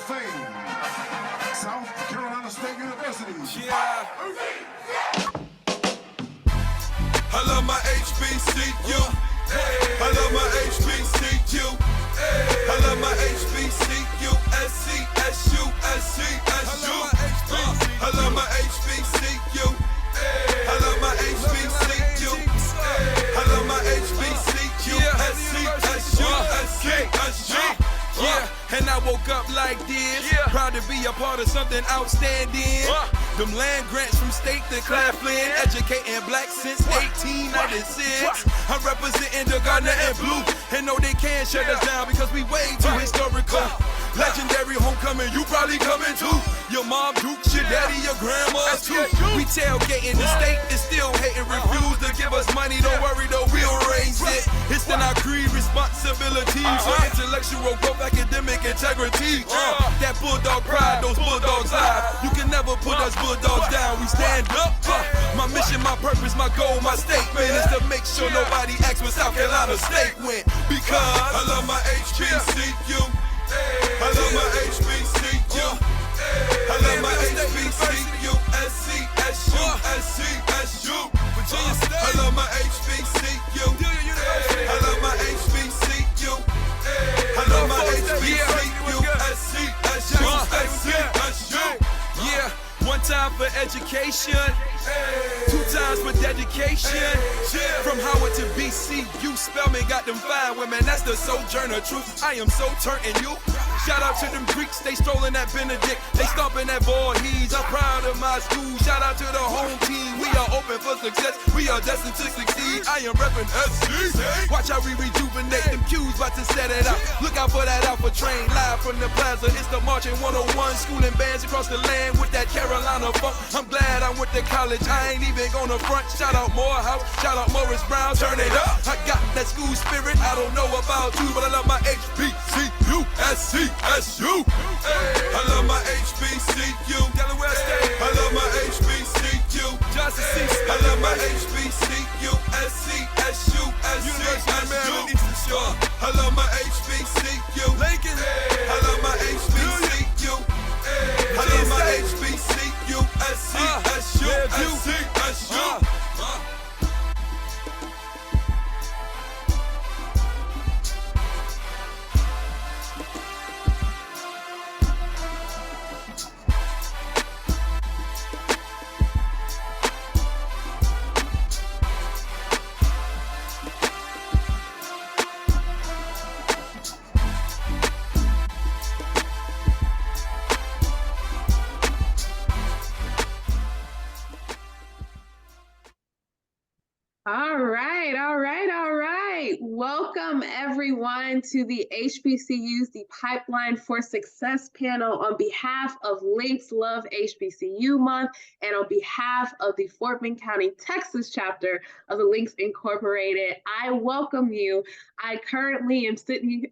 Fame, South Carolina State University. Yeah. I love my HBCU. I love my HBCU. I love my HBCU. SC, SU, SC, SU. I love my HBCU. I love my HBCU. I love my HBCU. SC, SU, SC, SU. Yeah, and I woke up like this, proud to be a part of something outstanding. Them land grants from state to Claflin, educating black since 1896. I'm representing the Gardner and Blue, and no they can't shut us down because we way too historical. Legendary homecoming, you probably coming too. Your mom dukes, your daddy, your grandma too. We tailgating, the state is still hating, refuse to give us money, don't worry though, we'll raise it. It's in our creed, responsibility for intellectual growth, academic integrity. That bulldog pride, those bulldogs live. You can never put us bulldogs down, we stand up. My mission, my purpose, my goal, my statement is to make sure nobody asks where South Carolina State went. Because I love my HBCU. I love my HBCU. I love my HBCU. SC, SU, SC, SU. I love my HBCU. I love my HBCU. I love my HBCU. SC, SU, SC, SU. Yeah, one time for education, two times for dedication. From Howard to BCU, Spelman got them fine women, that's the sojourner truth. I am so turning you. Shout out to them Greeks, they strolling that Benedict, they stomping that Voorhees. I'm proud of my school, shout out to the home team. We are open for success, we are destined to succeed. I am reppin' SC. Watch how we rejuvenate, them Q's about to set it out. Look out for that Alpha train, live from the plaza. It's the Marching 101, schooling bands across the land with that Carolina funk. I'm glad I went to college, I ain't even gonna front. Shout out Morehouse, shout out Morris Brown, turn it up. I got that school spirit, I don't know about you, but I love my HBCU, SC, SU. I love my HBCU, Delaware State. I love my HBCU, Johnson C. I love my HBCU, SC, SU, SC, SU. I love my HBCU, Lincoln. I love my HBCU. I love my HBCU, SC, SU, SC, SU. All right. Welcome everyone to the HBCU's The Pipeline for Success panel on behalf of Links Love HBCU Month and on behalf of the Fort Bend County, Texas chapter of the Links Incorporated. I welcome you. I currently am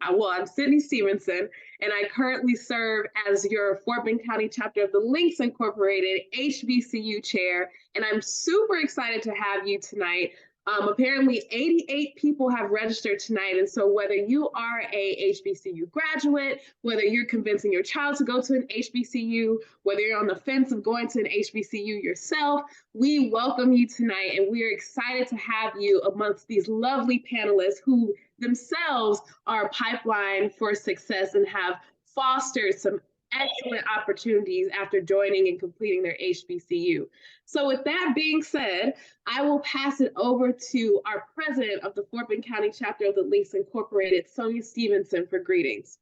I'm Sydney Stevenson, and I currently serve as your Fort Bend County chapter of the Links Incorporated HBCU chair, and I'm super excited to have you tonight. Apparently 88 people have registered tonight. And so whether you are a HBCU graduate, whether you're convincing your child to go to an HBCU, whether you're on the fence of going to an HBCU yourself, we welcome you tonight. And we're excited to have you amongst these lovely panelists who themselves are a pipeline for success and have fostered some excellent opportunities after joining and completing their HBCU. So with that being said, I will pass it over to our president of the Fort Bend County chapter of the Links Incorporated, Sonia Stevenson, for greetings.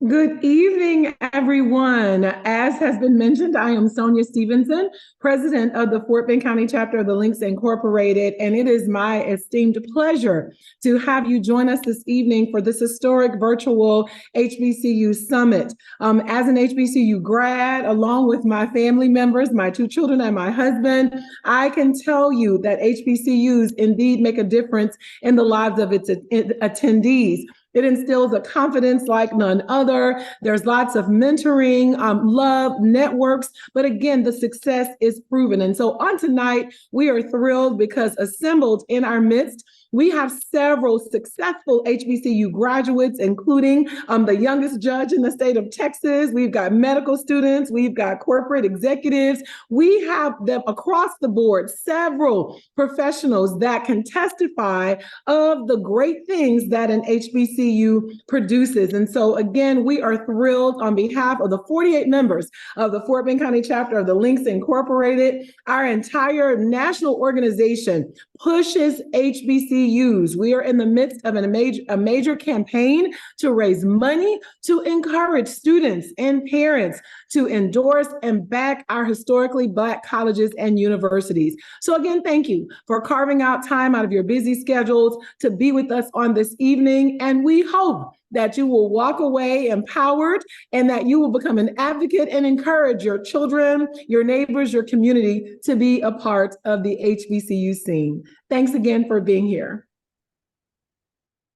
Good evening, everyone. As has been mentioned, I am Sonia Stevenson, president of the Fort Bend County chapter of the Links Incorporated, and it is my esteemed pleasure to have you join us this evening for this historic virtual HBCU Summit. As an HBCU grad, along with my family members, my two children and my husband, I can tell you that HBCUs indeed make a difference in the lives of its attendees. It instills a confidence like none other. There's lots of mentoring, love, networks, but again, the success is proven. And so on tonight, we are thrilled because assembled in our midst We have several successful HBCU graduates, including the youngest judge in the state of Texas. We've got medical students. We've got corporate executives. We have them across the board, several professionals that can testify of the great things that an HBCU produces. And so, again, we are thrilled on behalf of the 48 members of the Fort Bend County chapter of the Links Incorporated. Our entire national organization pushes HBCUs. We are in the midst of a major campaign to raise money to encourage students and parents to endorse and back our historically Black colleges and universities. So again, thank you for carving out time out of your busy schedules to be with us on this evening. And we hope that you will walk away empowered and that you will become an advocate and encourage your children, your neighbors, your community to be a part of the HBCU scene. Thanks again for being here.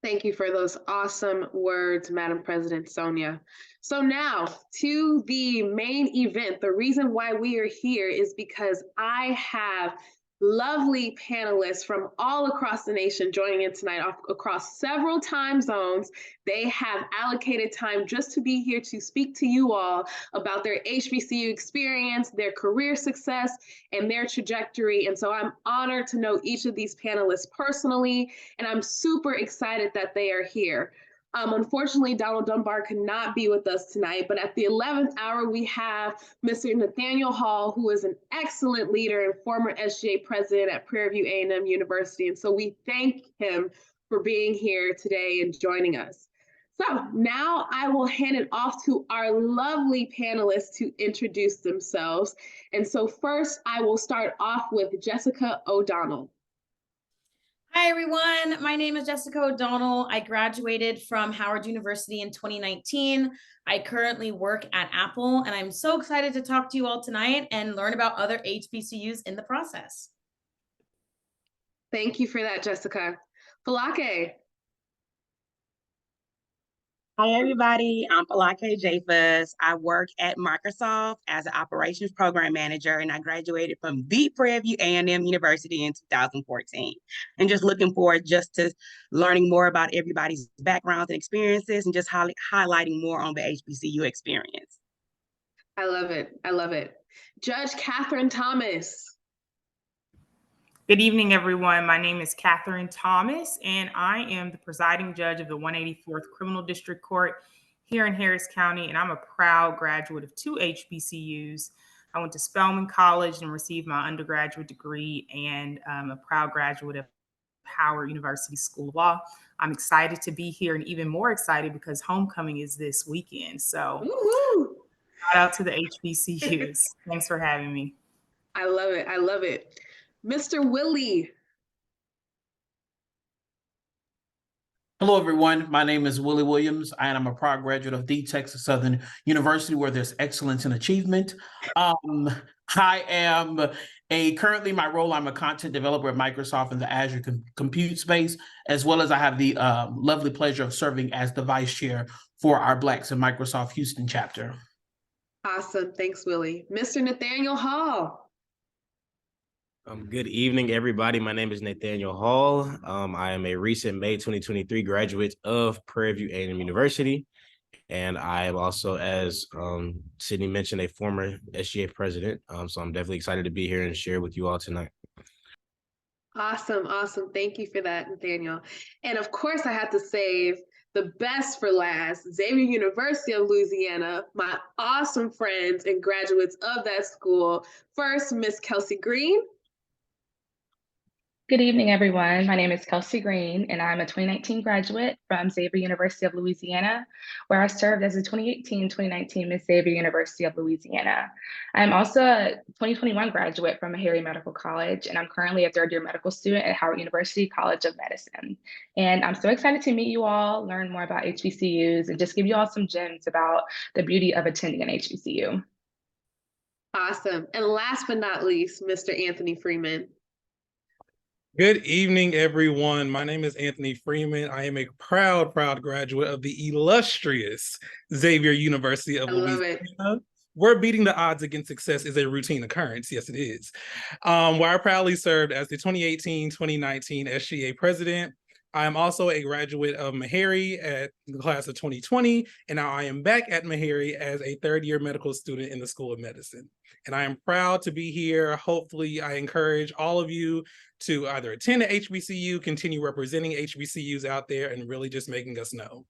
Thank you for those awesome words, Madam President Sonia. So now to the main event. The reason why we are here is because I have lovely panelists from all across the nation joining in tonight across several time zones. They have allocated time just to be here to speak to you all about their HBCU experience, their career success, and their trajectory. And so I'm honored to know each of these panelists personally, and I'm super excited that they are here. Unfortunately, Donald Dunbar could not be with us tonight, but at the 11th hour, we have Mr. Nathaniel Hall, who is an excellent leader and former SGA president at Prairie View A&M University. And so we thank him for being here today and joining us. So now I will hand it off to our lovely panelists to introduce themselves. And so first, I will start off with Jessica O'Donnell. Hi, everyone. My name is Jessica O'Donnell. I graduated from Howard University in 2019. I currently work at Apple, and I'm so excited to talk to you all tonight and learn about other HBCUs in the process. Thank you for that, Jessica. Falake. Hi, everybody. I'm Falake Japhas. I work at Microsoft as an operations program manager, and I graduated from the Prairie View A&M University in 2014. And just looking forward just to learning more about everybody's backgrounds and experiences and just highlighting more on the HBCU experience. I love it. I love it. Judge Catherine Thomas. Good evening, everyone. My name is Catherine Thomas, and I am the presiding judge of the 184th Criminal District Court here in Harris County, and I'm a proud graduate of 2 HBCUs. I went to Spelman College and received my undergraduate degree, and I'm a proud graduate of Howard University School of Law. I'm excited to be here, and even more excited because homecoming is this weekend. So shout out to the HBCUs. Thanks for having me. I love it. I love it. Mr. Willie. Hello, everyone. My name is Willie Williams, and I'm a proud graduate of the Texas Southern University, where there's excellence in achievement. I am currently my role, I'm a content developer at Microsoft in the Azure compute space, as well as I have the lovely pleasure of serving as the vice chair for our Blacks in Microsoft Houston chapter. Awesome. Thanks, Willie. Mr. Nathaniel Hall. Good evening, everybody. My name is Nathaniel Hall. I am a recent May 2023 graduate of Prairie View A&M University. And I am also, as Sydney mentioned, a former SGA president. So I'm definitely excited to be here and share with you all tonight. Awesome. Awesome. Thank you for that, Nathaniel. And of course, I had to save the best for last, Xavier University of Louisiana, my awesome friends and graduates of that school. First, Miss Kelsey Green. Good evening, everyone. My name is Kelsey Green, and I'm a 2019 graduate from Xavier University of Louisiana, where I served as a 2018-2019 Miss Xavier University of Louisiana. I'm also a 2021 graduate from Meharry Medical College, and I'm currently a third-year medical student at Howard University College of Medicine. And I'm so excited to meet you all, learn more about HBCUs, and just give you all some gems about the beauty of attending an HBCU. Awesome. And last but not least, Mr. Anthony Freeman. Good evening, everyone. My name is Anthony Freeman. I am a proud graduate of the illustrious Xavier University of Louisiana. where beating the odds against success is a routine occurrence. Yes, it is. Where I proudly served as the 2018-2019 SGA president. I am also a graduate of Meharry at the class of 2020, and now I am back at Meharry as a third-year medical student in the School of Medicine. And I am proud to be here. Hopefully, I encourage all of you to either attend a HBCU, continue representing HBCUs out there, and really just making us know.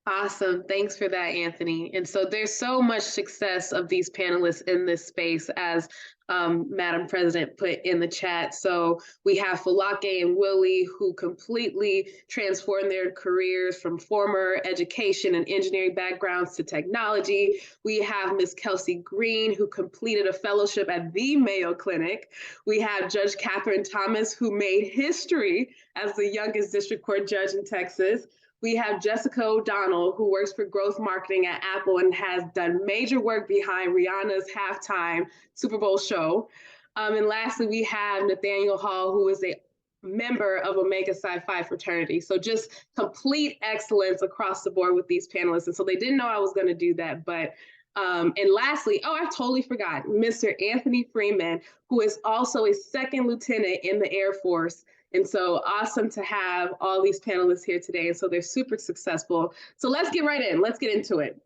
Awesome. Thanks for that, Anthony. And so there's so much success of these panelists in this space, as Madam President put in the chat. So we have Falake and Willie, who completely transformed their careers from former education and engineering backgrounds to technology. We have Ms. Kelsey Green, who completed a fellowship at the Mayo Clinic. We have Judge Catherine Thomas, who made history as the youngest district court judge in Texas. We have Jessica O'Donnell, who works for growth marketing at Apple and has done major work behind Rihanna's halftime Super Bowl show. And lastly, we have Nathaniel Hall, who is a member of Omega Psi Phi fraternity. So just complete excellence across the board with these panelists. And so they didn't know I was going to do that. But and lastly, I totally forgot, Mr. Anthony Freeman, who is also a second lieutenant in the Air Force. And so awesome to have all these panelists here today. And so they're super successful. So let's get right in. Let's get into it.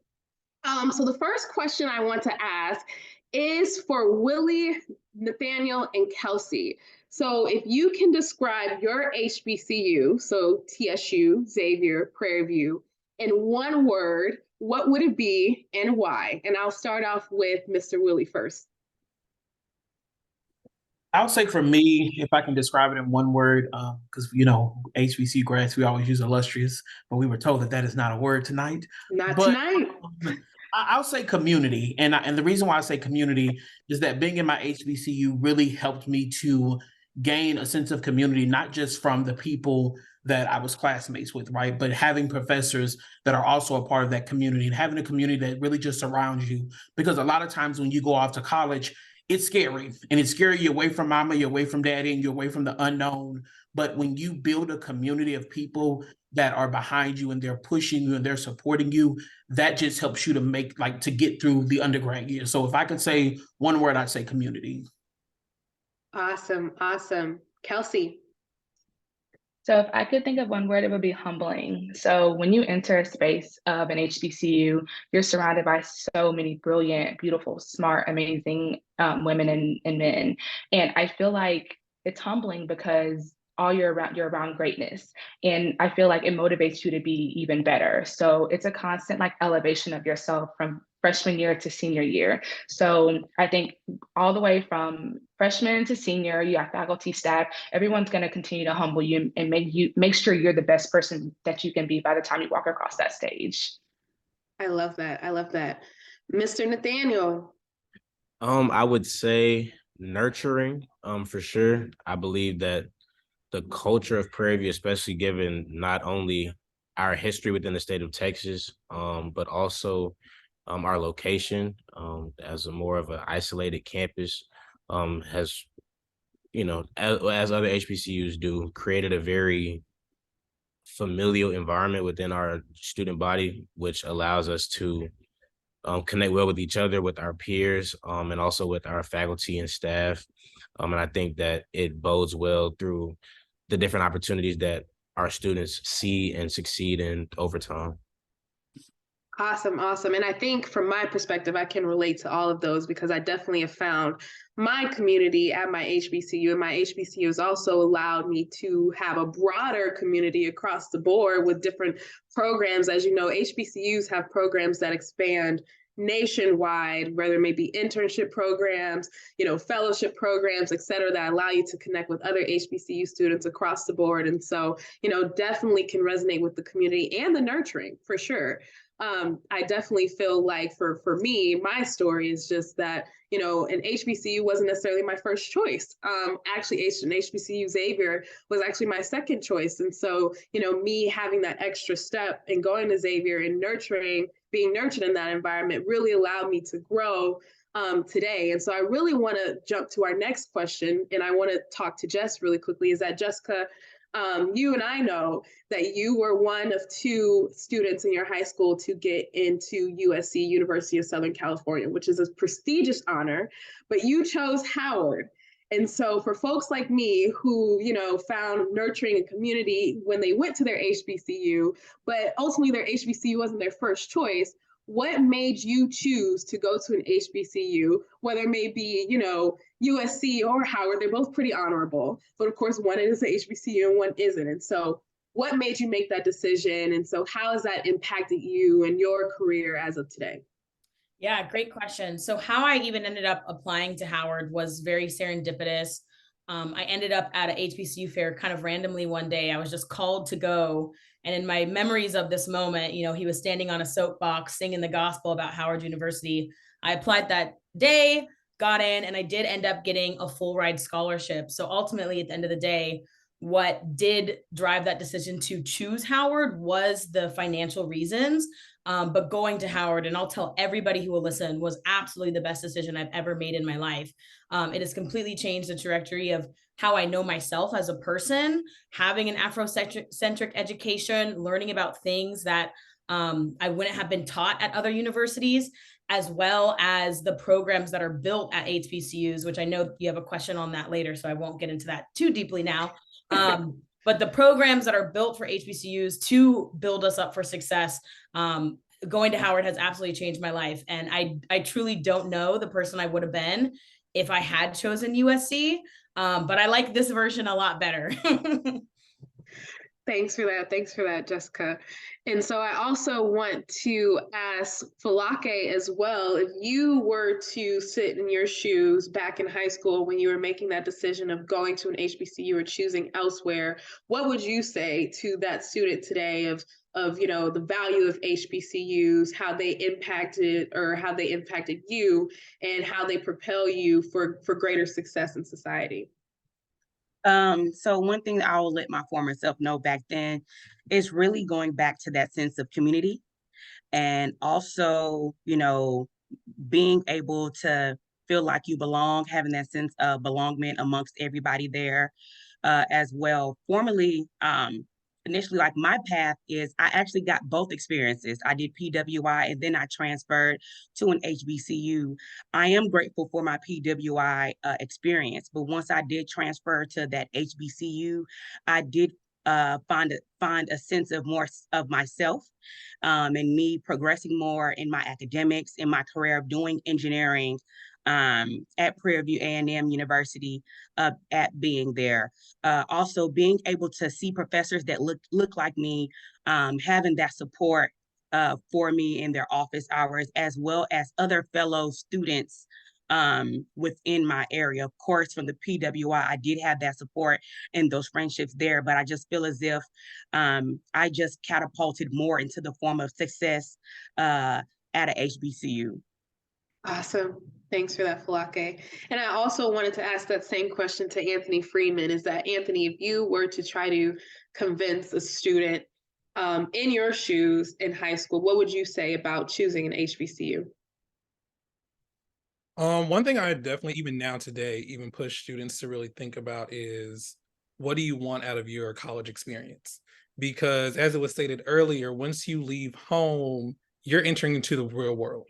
So the first question I want to ask is for Willie, Nathaniel, and Kelsey. So if you can describe your HBCU, so TSU, Xavier, Prairie View, in one word, what would it be and why? And I'll start off with Mr. Willie first. I would say for me, if I can describe it in one word, because HBCU grads, we always use illustrious, but we were told that that is not a word tonight. Not tonight. I'll say community, and the reason why I say community is that being in my HBCU really helped me to gain a sense of community, not just from the people that I was classmates with, right? But having professors that are also a part of that community and having a community that really just surrounds you. Because a lot of times when you go off to college, it's scary, and it's scary. You're away from mama, you're away from daddy, and you're away from the unknown. But when you build a community of people that are behind you and they're pushing you and they're supporting you, that just helps you to get through the undergrad year. So if I could say one word, I'd say community. Awesome. Kelsey. So if I could think of one word, it would be humbling. So when you enter a space of an HBCU, you're surrounded by so many brilliant, beautiful, smart, amazing women and men. And I feel like it's humbling because you're around greatness. And I feel like it motivates you to be even better. So it's a constant elevation of yourself from freshman year to senior year. So I think all the way from freshman to senior, you have faculty, staff, everyone's going to continue to humble you and make sure you're the best person that you can be by the time you walk across that stage. I love that. Mr. Nathaniel. I would say nurturing, for sure. I believe that the culture of Prairie View, especially given not only our history within the state of Texas, but also our location as a more of an isolated campus has, as other HBCUs do, created a very familial environment within our student body, which allows us to connect well with each other, with our peers, and also with our faculty and staff. And I think that it bodes well through the different opportunities that our students see and succeed in over time. Awesome. And I think from my perspective, I can relate to all of those because I definitely have found my community at my HBCU, and my HBCU has also allowed me to have a broader community across the board with different programs. As you know, HBCUs have programs that expand nationwide, whether it may be internship programs, fellowship programs, et cetera, that allow you to connect with other HBCU students across the board. And so, definitely can resonate with the community and the nurturing for sure. I definitely feel like for me, my story is just that, an HBCU wasn't necessarily my first choice. Actually, an HBCU Xavier was actually my second choice. And so, me having that extra step and going to Xavier and being nurtured in that environment really allowed me to grow today. And so I really want to jump to our next question, and I want to talk to Jess really quickly. Is that Jessica? You and I know that you were one of 2 students in your high school to get into USC, University of Southern California, which is a prestigious honor, but you chose Howard. And so for folks like me who, found nurturing and community when they went to their HBCU, but ultimately their HBCU wasn't their first choice, what made you choose to go to an HBCU, whether it may be, USC or Howard? They're both pretty honorable, but of course one is an HBCU and one isn't. And so what made you make that decision? And so how has that impacted you and your career as of today? Yeah, great question. So how I even ended up applying to Howard was very serendipitous. I ended up at a HBCU fair kind of randomly one day. I was just called to go. And in my memories of this moment, he was standing on a soapbox singing the gospel about Howard University. I applied that day, got in, and I did end up getting a full ride scholarship. So ultimately, at the end of the day, what did drive that decision to choose Howard was the financial reasons. But going to Howard, and I'll tell everybody who will listen, was absolutely the best decision I've ever made in my life. It has completely changed the trajectory of how I know myself as a person, having an Afrocentric education, learning about things that I wouldn't have been taught at other universities, as well as the programs that are built at HBCUs, which I know you have a question on that later, so I won't get into that too deeply now. But the programs that are built for HBCUs to build us up for success, going to Howard has absolutely changed my life. And I truly don't know the person I would have been if I had chosen USC, but I like this version a lot better. Thanks for that. Thanks for that, Jessica. And so I also want to ask Falake as well, if you were to sit in your shoes back in high school when you were making that decision of going to an HBCU or choosing elsewhere, what would you say to that student today of the value of HBCUs, how they impacted you, and how they propel you for greater success in society? So one thing that I will let my former self know back then is really going back to that sense of community, and also, being able to feel like you belong, having that sense of belongment amongst everybody there, as well. Formerly, initially, like my path is, I actually got both experiences. I did PWI and then I transferred to an HBCU. I am grateful for my PWI experience, but once I did transfer to that HBCU, I did find a sense of more of myself, and me progressing more in my academics, in my career of doing engineering at Prairie View A&M University, at being there. Also being able to see professors that look like me, having that support for me in their office hours, as well as other fellow students within my area. Of course, from the PWI, I did have that support and those friendships there, but I just feel as if I just catapulted more into the form of success at a HBCU. Awesome. Thanks for that, Falake. And I also wanted to ask that same question to Anthony Freeman, is that, Anthony, if you were to try to convince a student in your shoes in high school, what would you say about choosing an HBCU? One thing I definitely, even now today, even push students to really think about is, what do you want out of your college experience? Because as it was stated earlier, once you leave home, you're entering into the real world.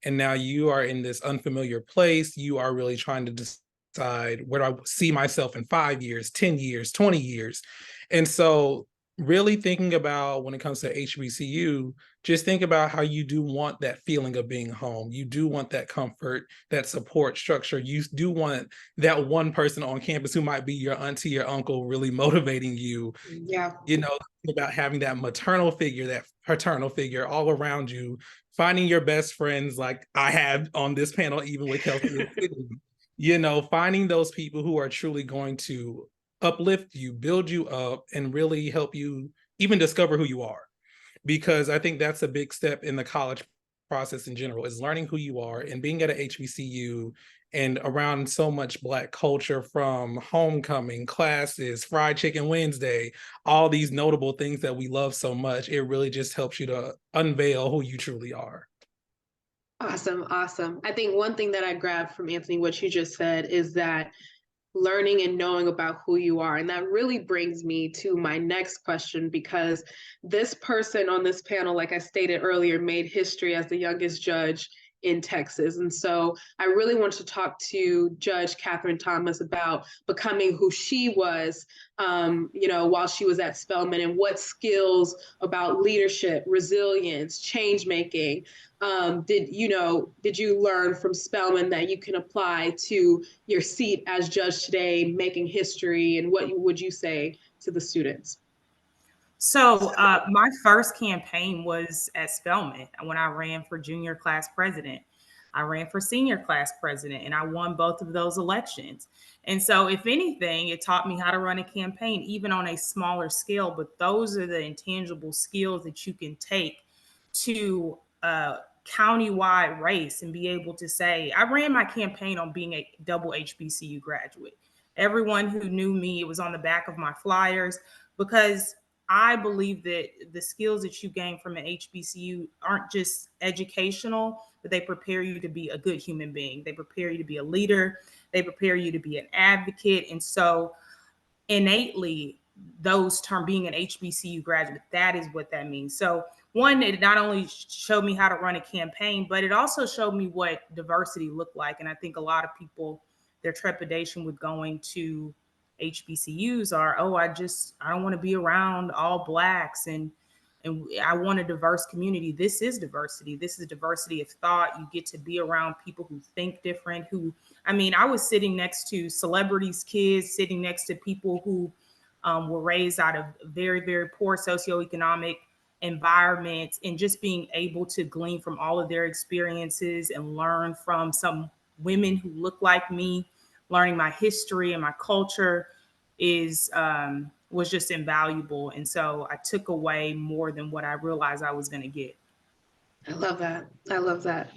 And now you are in this unfamiliar place. You are really trying to decide, where do I see myself in 5 years, 10 years, 20 years? And so really thinking about, when it comes to HBCU, just think about how you do want that feeling of being home. You do want that comfort, that support structure. You do want that one person on campus who might be your auntie or uncle really motivating you. Yeah. About having that maternal figure, that paternal figure all around you, finding your best friends like I had on this panel, even with Kelsey, finding those people who are truly going to uplift you, build you up, and really help you even discover who you are. Because I think that's a big step in the college process in general, is learning who you are, and being at a HBCU and around so much Black culture, from homecoming, classes, Fried Chicken Wednesday, all these notable things that we love so much. It really just helps you to unveil who you truly are. Awesome. Awesome. I think one thing that I grabbed from Anthony, what you just said, is that learning and knowing about who you are. And that really brings me to my next question, because this person on this panel, like I stated earlier, made history as the youngest judge in Texas. And so I really want to talk to Judge Catherine Thomas about becoming who she was, while she was at Spelman, and what skills about leadership, resilience, change making, did you learn from Spelman that you can apply to your seat as judge today, making history, and what would you say to the students? So my first campaign was at Spelman when I ran for junior class president. I ran for senior class president, and I won both of those elections. And so, if anything, it taught me how to run a campaign, even on a smaller scale. But those are the intangible skills that you can take to a countywide race and be able to say, I ran my campaign on being a double HBCU graduate. Everyone who knew me, it was on the back of my flyers, because I believe that the skills that you gain from an HBCU aren't just educational, but they prepare you to be a good human being. They prepare you to be a leader. They prepare you to be an advocate. And so innately, those terms, being an HBCU graduate, that is what that means. So one, it not only showed me how to run a campaign, but it also showed me what diversity looked like. And I think a lot of people, their trepidation with going to HBCUs are, I don't want to be around all Blacks, and I want a diverse community. This is diversity. This is diversity of thought. You get to be around people who think different, I was sitting next to celebrities' kids, sitting next to people who were raised out of very, very poor socioeconomic environments, and just being able to glean from all of their experiences and learn from some women who look like me, learning my history and my culture was just invaluable. And so I took away more than what I realized I was going to get. I love that. I love that.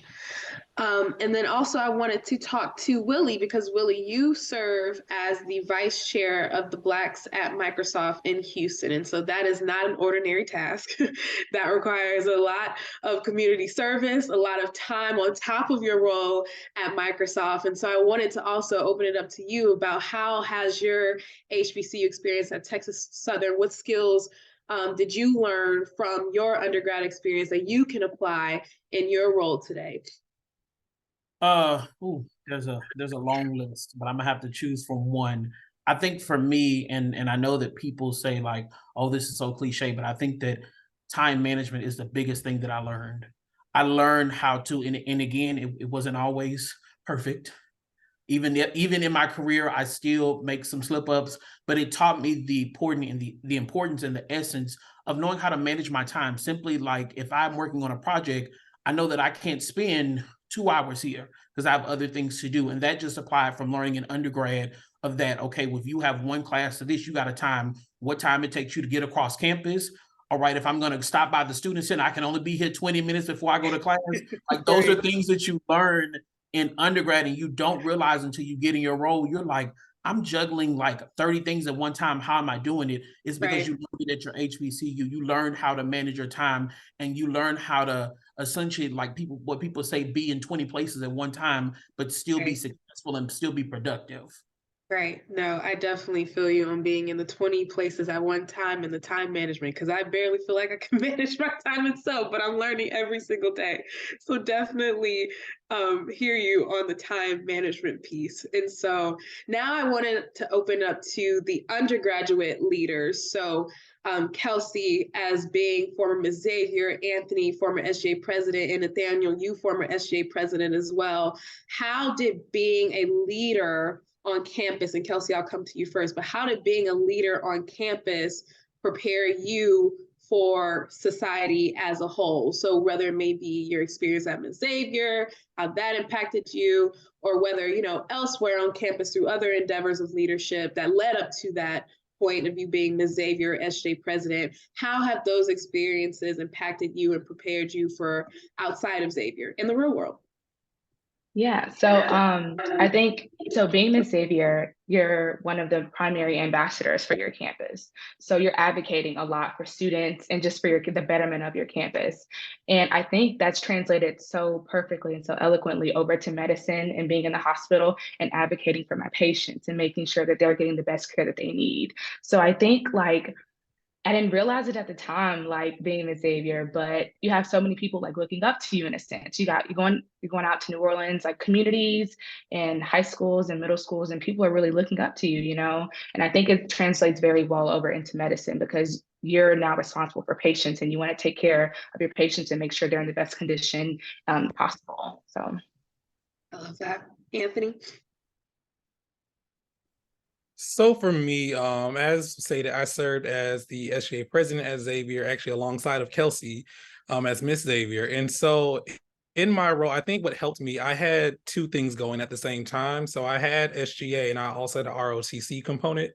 And then also I wanted to talk to Willie, because Willie, you serve as the vice chair of the Blacks at Microsoft in Houston. And so that is not an ordinary task. That requires a lot of community service, a lot of time on top of your role at Microsoft. And so I wanted to also open it up to you about how has your HBCU experience at Texas Southern, what skills did you learn from your undergrad experience that you can apply in your role today? There's a long list, but I'm gonna have to choose from one. I think for me, and I know that people say like, oh, this is so cliche, but I think that time management is the biggest thing that I learned. I learned how to, and again, it wasn't always perfect. Even in my career, I still make some slip ups, but it taught me the importance and the essence of knowing how to manage my time. Simply like if I'm working on a project, I know that I can't spend 2 hours here because I have other things to do. And that just applied from learning in undergrad of that, okay, well, if you have one class to this, you got a time, what time it takes you to get across campus. All right, if I'm going to stop by the student center, I can only be here 20 minutes before I go to class. Like those are things that you learn in undergrad and you don't realize until you get in your role. You're like, I'm juggling like 30 things at one time. How am I doing it? It's because you learned it at your HBCU. You learn how to manage your time, and you learn how to essentially, like what people say, be in 20 places at one time, but still be successful and still be productive. Right. No, I definitely feel you on being in the 20 places at one time and the time management, because I barely feel like I can manage my time itself, but I'm learning every single day. So definitely hear you on the time management piece. And so now I wanted to open up to the undergraduate leaders. So Kelsey, as being former Ms. Xavier, Anthony, former SJ president, and Nathaniel, you former SJ president as well. How did being a leader on campus, and Kelsey, I'll come to you first, but how did being a leader on campus prepare you for society as a whole? So whether it may be your experience at Ms. Xavier, how that impacted you, or whether, elsewhere on campus through other endeavors of leadership that led up to that point of you being Ms. Xavier, SJ president, how have those experiences impacted you and prepared you for outside of Xavier in the real world? Yeah, so I think, so being Miss Xavier, you're one of the primary ambassadors for your campus. So you're advocating a lot for students and just for the betterment of your campus. And I think that's translated so perfectly and so eloquently over to medicine and being in the hospital and advocating for my patients and making sure that they're getting the best care that they need. So I think like I didn't realize it at the time, like being the savior, but you have so many people like looking up to you in a sense. You're going out to New Orleans, like communities and high schools and middle schools, and people are really looking up to you, you know? And I think it translates very well over into medicine because you're now responsible for patients and you want to take care of your patients and make sure they're in the best condition possible. So I love that. Anthony? So for me, as stated, I served as the SGA president at Xavier, actually alongside of Kelsey, as Miss Xavier. And so in my role, I think what helped me, I had two things going at the same time. So I had SGA and I also had the ROTC component.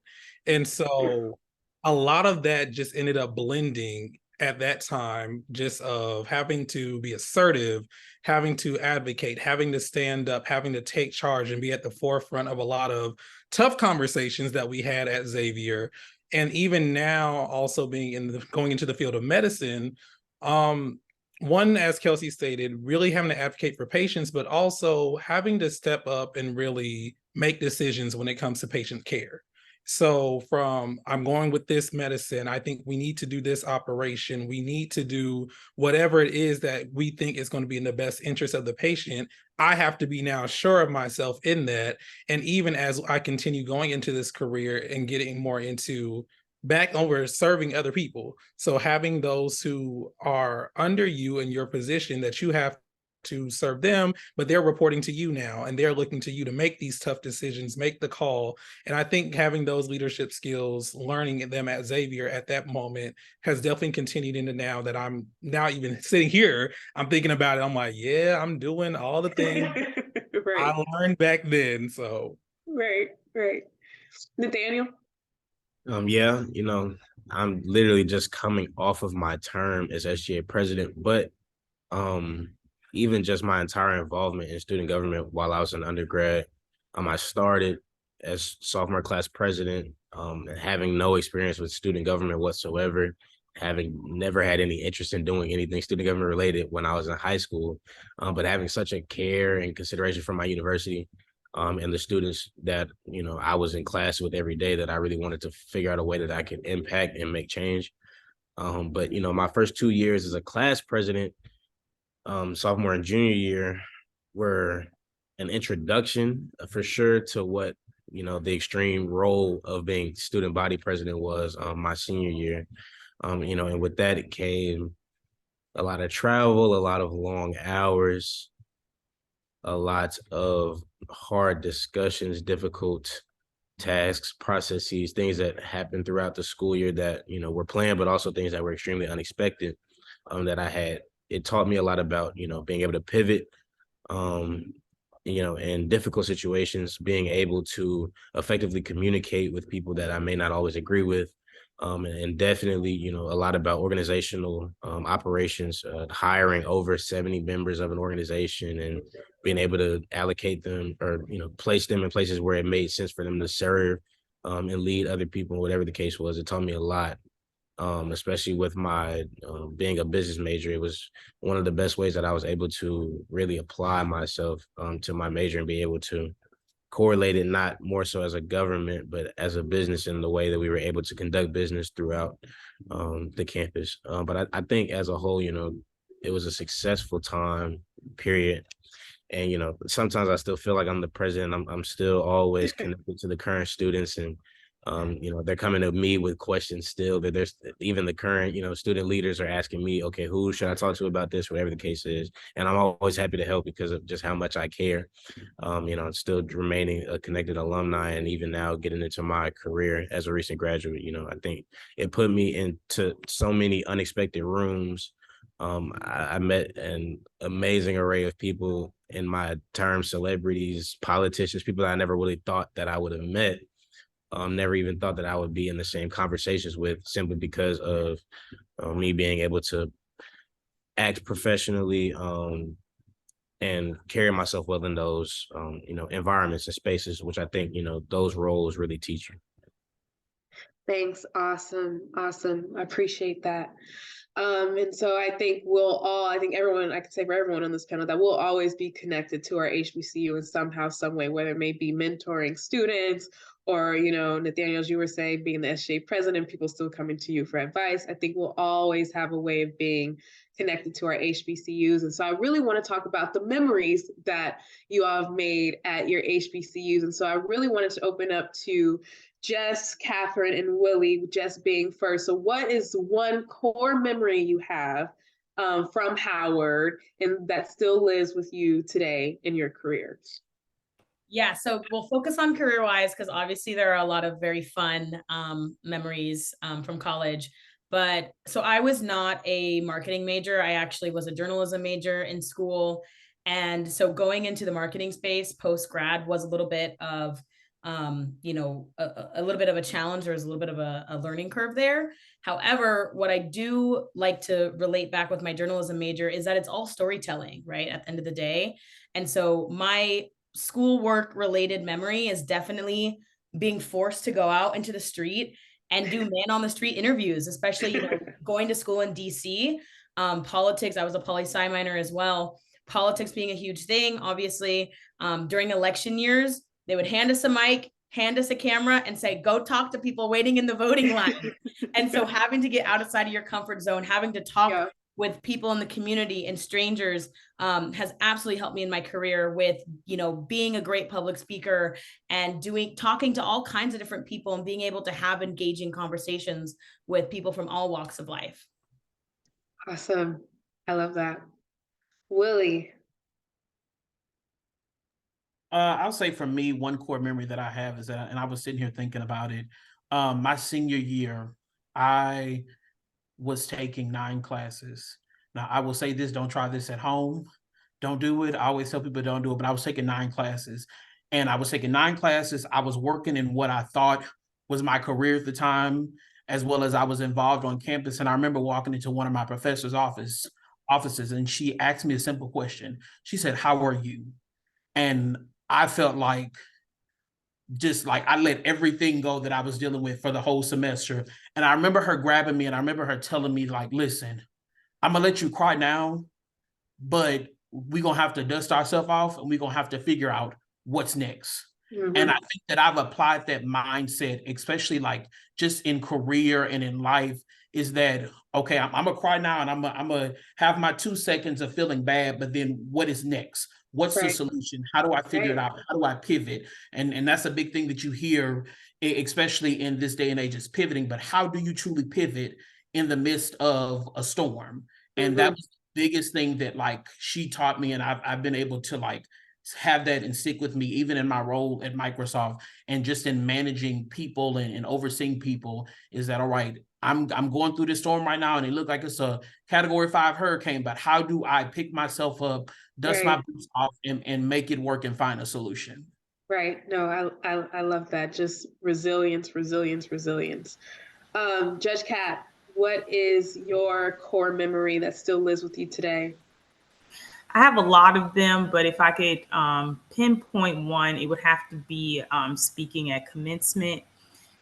And so a lot of that just ended up blending at that time, just of having to be assertive, having to advocate, having to stand up, having to take charge and be at the forefront of a lot of tough conversations that we had at Xavier. And even now, also being going into the field of medicine, one, as Kelsey stated, really having to advocate for patients, but also having to step up and really make decisions when it comes to patient care. So from I'm going with this medicine, I think we need to do this operation. We need to do whatever it is that we think is going to be in the best interest of the patient. I have to be now sure of myself in that. And even as I continue going into this career and getting more into back over serving other people. So having those who are under you in your position that you have to serve them, but they're reporting to you now and they're looking to you to make these tough decisions, make the call. And I think having those leadership skills, learning them at Xavier at that moment has definitely continued into now that I'm now even sitting here, I'm thinking about it. I'm like, yeah, I'm doing all the things Right. I learned back then. So Right. Nathaniel? Yeah, I'm literally just coming off of my term as SGA president, but um, even just my entire involvement in student government while I was an undergrad, I started as sophomore class president, and having no experience with student government whatsoever, having never had any interest in doing anything student government related when I was in high school, but having such a care and consideration for my university, and the students that I was in class with every day, that I really wanted to figure out a way that I could impact and make change. But my first 2 years as a class president, sophomore and junior year, were an introduction for sure to what the extreme role of being student body president was my senior year. And with that it came a lot of travel, a lot of long hours, a lot of hard discussions, difficult tasks, processes, things that happened throughout the school year that were planned, but also things that were extremely unexpected. That I had. It taught me a lot about being able to pivot, um, in difficult situations, being able to effectively communicate with people that I may not always agree with. And definitely, a lot about organizational operations, hiring over 70 members of an organization and being able to allocate them or, place them in places where it made sense for them to serve and lead other people, whatever the case was. It taught me a lot, especially with my being a business major. It was one of the best ways that I was able to really apply myself to my major and be able to correlate it not more so as a government, but as a business in the way that we were able to conduct business throughout the campus. But I think as a whole, it was a successful time period. And, sometimes I still feel like I'm the president. I'm still always connected to the current students, and they're coming to me with questions still. That there's even the current, student leaders are asking me, okay, who should I talk to about this, whatever the case is. And I'm always happy to help because of just how much I care. Still remaining a connected alumni, and even now getting into my career as a recent graduate, I think it put me into so many unexpected rooms. I met an amazing array of people in my term, celebrities, politicians, people that I never really thought that I would have met. Never even thought that I would be in the same conversations with, simply because of me being able to act professionally and carry myself well in those environments and spaces, which I think those roles really teach you. Thanks. Awesome. Awesome. I appreciate that. And so I think I think everyone, I can say for everyone on this panel, that we'll always be connected to our HBCU in somehow, some way, whether it may be mentoring students or, Nathaniel, as you were saying, being the SJ president, people still coming to you for advice. I think we'll always have a way of being connected to our HBCUs. And so I really want to talk about the memories that you all have made at your HBCUs. And so I really wanted to open up to Jess, Catherine, and Willie, Jess being first. So what is one core memory you have from Howard and that still lives with you today in your career? Yeah, so we'll focus on career-wise because obviously there are a lot of very fun memories from college. But so I was not a marketing major. I actually was a journalism major in school. And so going into the marketing space post-grad was a little bit of a little bit of a challenge. There was a little bit of a learning curve there. However, what I do like to relate back with my journalism major is that it's all storytelling, right? At the end of the day. And so my schoolwork related memory is definitely being forced to go out into the street and do man on the street interviews, especially going to school in DC. Politics, I was a poli-sci minor as well. Politics being a huge thing, obviously. During election years, they would hand us a mic, hand us a camera, and say, go talk to people waiting in the voting line. And so having to get outside of your comfort zone, having to talk with people in the community and strangers has absolutely helped me in my career with, being a great public speaker and talking to all kinds of different people and being able to have engaging conversations with people from all walks of life. Awesome. I love that. Willie. I'll say for me, one core memory that I have is that, and I was sitting here thinking about it, my senior year, I was taking 9 classes. Now, I will say this, don't try this at home. Don't do it. I always tell people don't do it, but I was taking 9 classes. And I was taking 9 classes. I was working in what I thought was my career at the time, as well as I was involved on campus. And I remember walking into one of my professor's offices, and she asked me a simple question. She said, "How are you?" And I felt like just like I let everything go that I was dealing with for the whole semester. And I remember her grabbing me and I remember her telling me, like, listen, I'm gonna let you cry now, but we're gonna have to dust ourselves off and we're gonna have to figure out what's next. And I think that I've applied that mindset, especially like just in career and in life, is that okay, I'm gonna cry now and I'm gonna have my 2 seconds of feeling bad, but then what is next? What's the solution? How do I figure it out? How do I pivot? And that's a big thing that you hear, especially in this day and age, is pivoting. But how do you truly pivot in the midst of a storm? And that was the biggest thing that like she taught me, and I've been able to like have that and stick with me, even in my role at Microsoft and just in managing people and overseeing people, is that all right? I'm going through this storm right now, and it looked like it's a Category 5 hurricane, but how do I pick myself up, dust my boots off, and make it work and find a solution? Right. No, I love that. Just resilience. Judge Kat, what is your core memory that still lives with you today? I have a lot of them, but if I could pinpoint one, it would have to be speaking at commencement.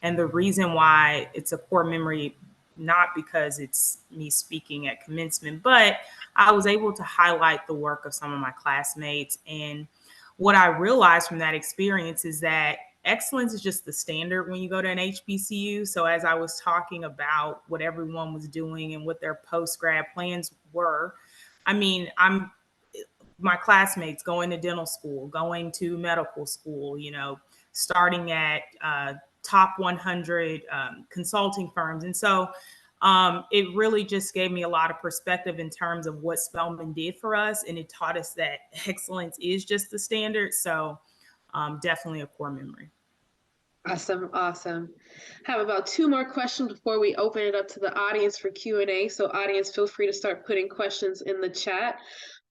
And the reason why it's a core memory, not because it's me speaking at commencement, but I was able to highlight the work of some of my classmates. And what I realized from that experience is that excellence is just the standard when you go to an HBCU. So as I was talking about what everyone was doing and what their post-grad plans were, I mean, my classmates going to dental school, going to medical school, starting at top 100 consulting firms. And so it really just gave me a lot of perspective in terms of what Spelman did for us. And it taught us that excellence is just the standard. So definitely a core memory. Awesome. Have about 2 more questions before we open it up to the audience for Q&A. So audience, feel free to start putting questions in the chat.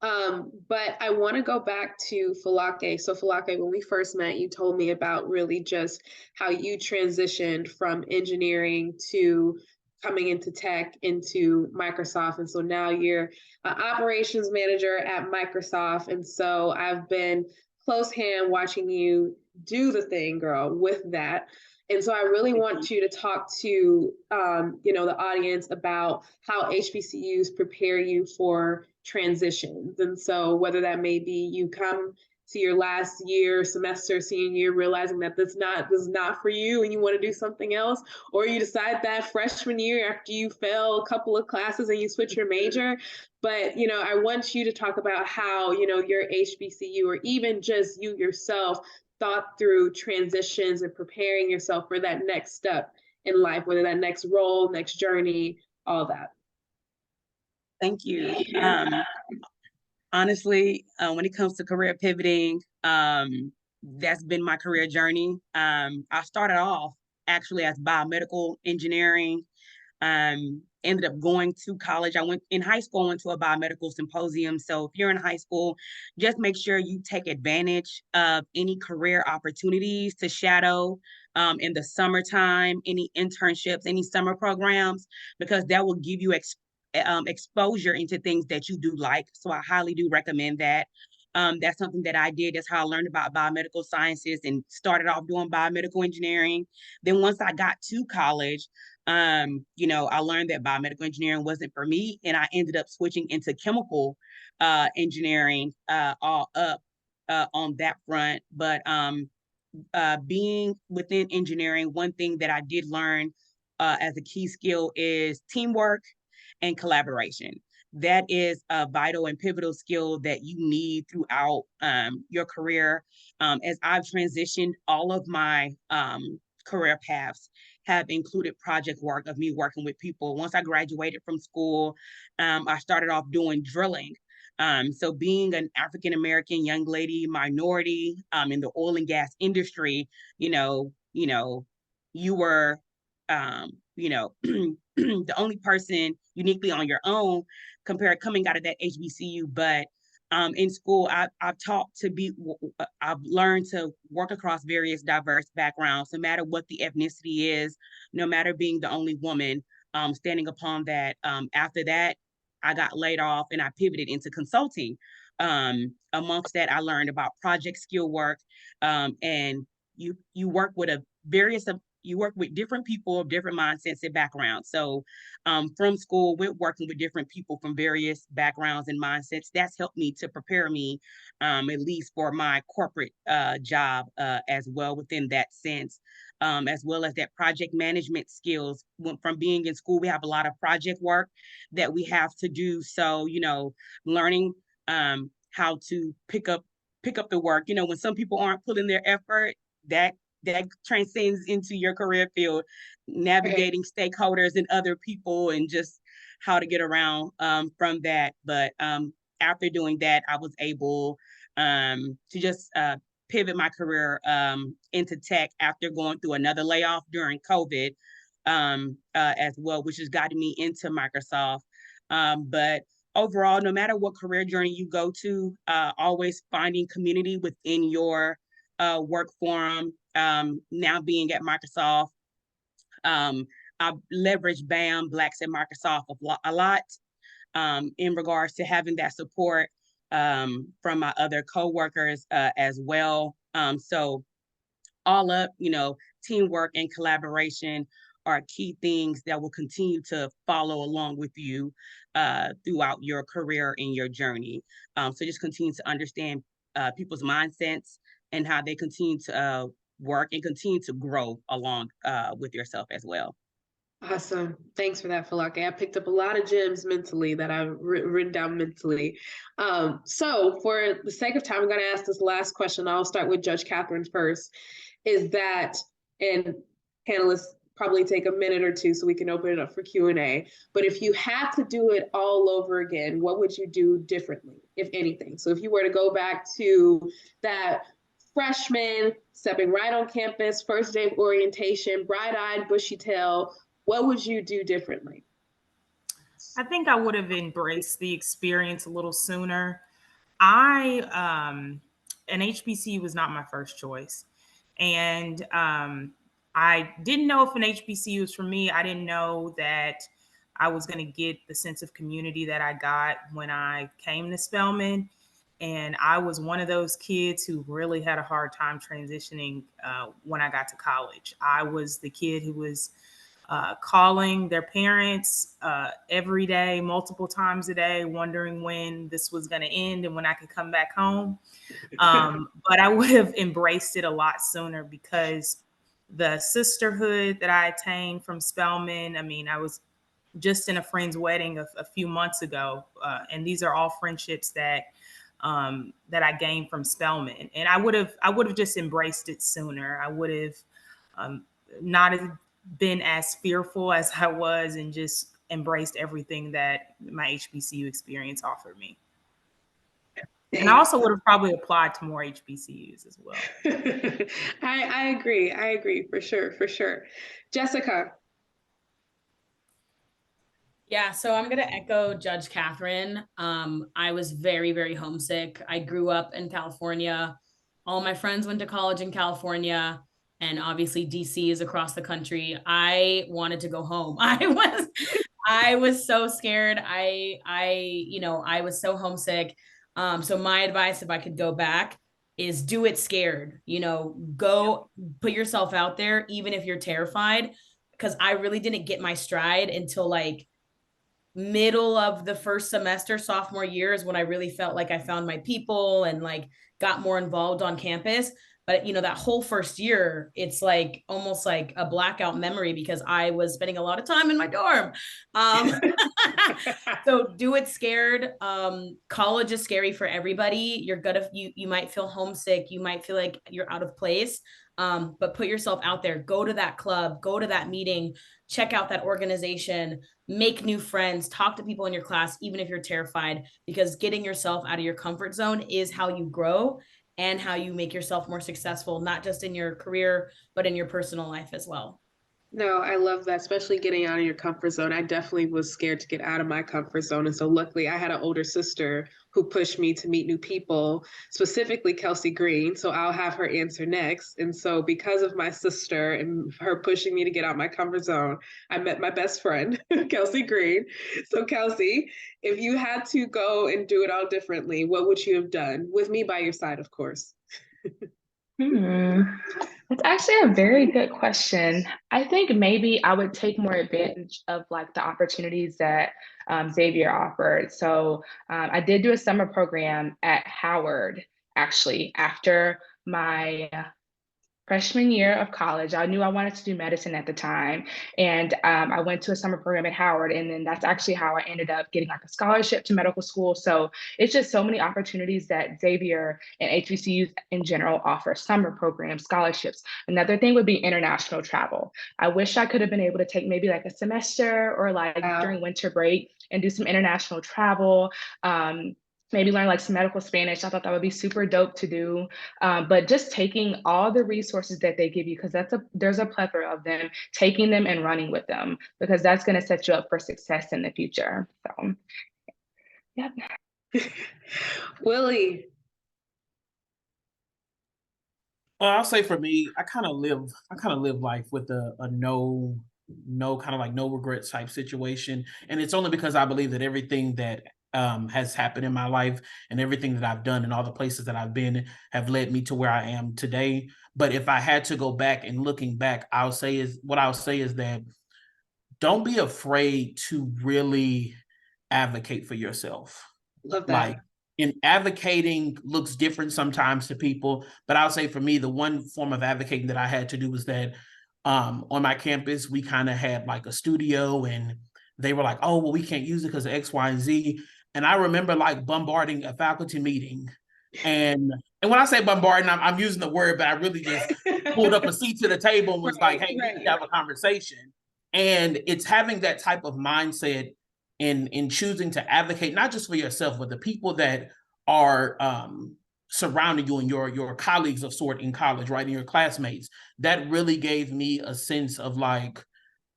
But I want to go back to Falake. So Falake, when we first met, you told me about really just how you transitioned from engineering to coming into tech, into Microsoft. And so now you're an operations manager at Microsoft. And so I've been close hand watching you do the thing, girl, with that. And so I really want you to talk to, the audience about how HBCUs prepare you for transitions. And so whether that may be you come to your last year, semester, senior year, realizing that this is not for you and you want to do something else, or you decide that freshman year after you fail a couple of classes and you switch your major. But, I want you to talk about how, your HBCU or even just you yourself thought through transitions and preparing yourself for that next step in life, whether that next role, next journey, all that. Thank you. Honestly, when it comes to career pivoting, that's been my career journey. I started off actually as biomedical engineering. Ended up going to college. I went to a biomedical symposium. So if you're in high school, just make sure you take advantage of any career opportunities to shadow in the summertime, any internships, any summer programs, because that will give you exposure into things that you do like. So I highly do recommend that. That's something that I did. That's how I learned about biomedical sciences and started off doing biomedical engineering. Then once I got to college, I learned that biomedical engineering wasn't for me, and I ended up switching into chemical engineering all up on that front. But being within engineering, one thing that I did learn as a key skill is teamwork and collaboration. That is a vital and pivotal skill that you need throughout your career. As I've transitioned, all of my career paths have included project work of me working with people. Once I graduated from school, I started off doing drilling. So being an African-American young lady, minority in the oil and gas industry, you were, the only person uniquely on your own compared coming out of that HBCU. But in school, I've learned to work across various diverse backgrounds, no matter what the ethnicity is, no matter being the only woman standing upon that. After that, I got laid off and I pivoted into consulting. Amongst that, I learned about project skill work, and you work with you work with different people of different mindsets and backgrounds. So from school, we're working with different people from various backgrounds and mindsets. That's helped me to prepare me at least for my corporate job as well within that sense, as well as that project management skills. From being in school, we have a lot of project work that we have to do. So, learning how to pick up the work, when some people aren't putting their effort, that transcends into your career field, navigating stakeholders and other people and just how to get around from that. But after doing that, I was able to just pivot my career into tech after going through another layoff during COVID as well, which has gotten me into Microsoft. But overall, no matter what career journey you go to, always finding community within your work forum. Now being at Microsoft, I leverage BAM, Blacks at Microsoft a lot in regards to having that support from my other coworkers as well. So all up, teamwork and collaboration are key things that will continue to follow along with you throughout your career and your journey. So just continue to understand people's mindsets and how they continue to work and continue to grow along with yourself as well. Awesome. Thanks for that, Falake. I picked up a lot of gems mentally that I've written down mentally. So for the sake of time, I'm going to ask this last question. I'll start with Judge Catherine first. Is that, and panelists probably take a minute or two so we can open it up for Q&A. But if you had to do it all over again, what would you do differently, if anything? So if you were to go back to that freshman stepping right on campus, first day of orientation, bright-eyed, bushy-tailed, what would you do differently? I think I would have embraced the experience a little sooner. An HBCU was not my first choice. And I didn't know if an HBCU was for me. I didn't know that I was going to get the sense of community that I got when I came to Spelman. And I was one of those kids who really had a hard time transitioning when I got to college. I was the kid who was calling their parents every day, multiple times a day, wondering when this was going to end and when I could come back home. But I would have embraced it a lot sooner, because the sisterhood that I attained from Spelman, I mean, I was just in a friend's wedding a few months ago, and these are all friendships that I gained from Spelman, and I would have just embraced it sooner. I would have not been as fearful as I was, and just embraced everything that my HBCU experience offered me. And I also would have probably applied to more HBCUs as well. I agree. I agree for sure. Jessica. Yeah, so I'm gonna echo Judge Catherine. I was very, very homesick. I grew up in California. All my friends went to college in California, and obviously DC is across the country. I wanted to go home. I was so scared. I was so homesick. So my advice, if I could go back, is do it scared. Go put yourself out there, even if you're terrified. Because I really didn't get my stride until like middle of the first semester, sophomore year, is when I really felt like I found my people and like got more involved on campus. But that whole first year, it's like almost like a blackout memory, because I was spending a lot of time in my dorm. So do it scared. College is scary for everybody. You might feel homesick. You might feel like you're out of place. But put yourself out there. Go to that club, go to that meeting, check out that organization, make new friends, talk to people in your class, even if you're terrified, because getting yourself out of your comfort zone is how you grow and how you make yourself more successful, not just in your career, but in your personal life as well. No, I love that, especially getting out of your comfort zone. I definitely was scared to get out of my comfort zone. And so luckily I had an older sister who pushed me to meet new people, specifically Kelsey Green. So I'll have her answer next. And so because of my sister and her pushing me to get out my comfort zone, I met my best friend, Kelsey Green. So Kelsey, if you had to go and do it all differently, what would you have done? With me by your side, of course. That's actually a very good question. I think maybe I would take more advantage of like the opportunities that Xavier offered. So I did do a summer program at Howard, actually, after my freshman year of college. I knew I wanted to do medicine at the time. And I went to a summer program at Howard. And then that's actually how I ended up getting like a scholarship to medical school. So it's just so many opportunities that Xavier and HBCUs in general offer: summer programs, scholarships. Another thing would be international travel. I wish I could have been able to take maybe like a semester or like during winter break and do some international travel. Maybe learn like some medical Spanish. I thought that would be super dope to do. But just taking all the resources that they give you, because there's a plethora of them, taking them and running with them, because that's going to set you up for success in the future. So, yeah. Willie. I'll say for me, I kind of live life with a no kind of like no regrets type situation. And it's only because I believe that everything that has happened in my life and everything that I've done and all the places that I've been have led me to where I am today. But if I had to go back and looking back, I'll say is that don't be afraid to really advocate for yourself. Love that. Like, and advocating looks different sometimes to people, but I'll say for me, the one form of advocating that I had to do was that on my campus, we kind of had like a studio, and they were like, oh, well, we can't use it because of X, Y, and Z. And I remember like bombarding a faculty meeting. And when I say bombarding, I'm using the word, but I really just pulled up a seat to the table and was like, hey, we need to have a conversation. And it's having that type of mindset in choosing to advocate, not just for yourself, but the people that are surrounding you and your colleagues of sort in college, right, and your classmates. That really gave me a sense of like,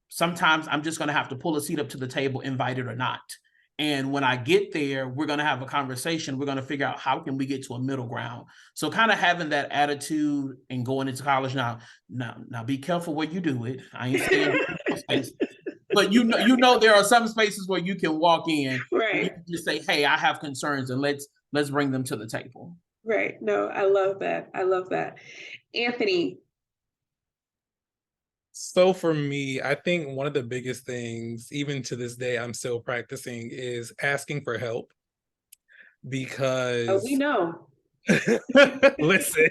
sometimes I'm just going to have to pull a seat up to the table, invited or not. And when I get there, we're going to have a conversation. We're going to figure out how can we get to a middle ground. So kind of having that attitude and going into college now be careful where you do it. I ain't saying but you know there are some spaces where you can walk in, right, and you can just say, hey, I have concerns, and let's let's bring them to the table. Right. No, I love that. I love that. Anthony. So for me, I think one of the biggest things, even to this day, I'm still practicing is asking for help because We know. listen,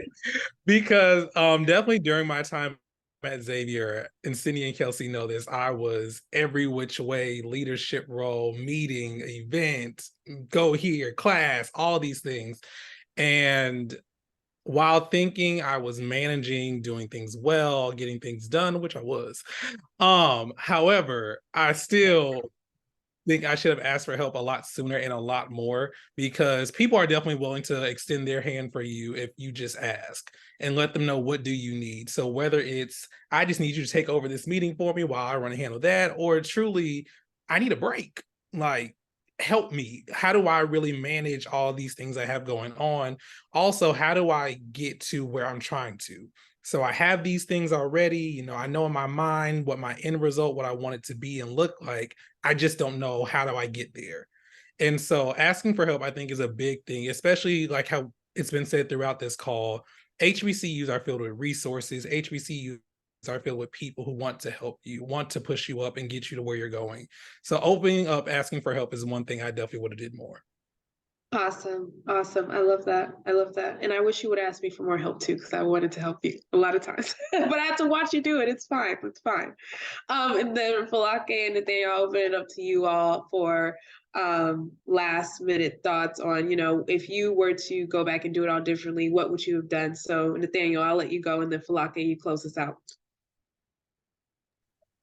because definitely during my time at Xavier, and Cindy and Kelsey know this, I was every which way, leadership role, meeting, event, go here, class, all these things. And while thinking I was managing, doing things well, getting things done, which I was. However, I still think I should have asked for help a lot sooner and a lot more, because people are definitely willing to extend their hand for you if you just ask and let them know, what do you need? So whether it's, I just need you to take over this meeting for me while I run and handle that, or truly, I need a break. Like, help me. How do I really manage all these things I have going on? Also, how do I get to where I'm trying to? So I have these things already, you know, I know in my mind what my end result, what I want it to be and look like. I just don't know, how do I get there? And so asking for help, I think, is a big thing, especially like how it's been said throughout this call. HBCUs are filled with resources. HBCUs are filled with people who want to help you, want to push you up and get you to where you're going. So opening up, asking for help is one thing I definitely would have did more. Awesome. Awesome. I love that. I love that. And I wish you would ask me for more help too, because I wanted to help you a lot of times. But I have to watch you do it. It's fine. It's fine. And then Falake and Nathaniel, I'll open it up to you all for last minute thoughts on, you know, if you were to go back and do it all differently, what would you have done? So Nathaniel, I'll let you go, and then Falake, you close us out.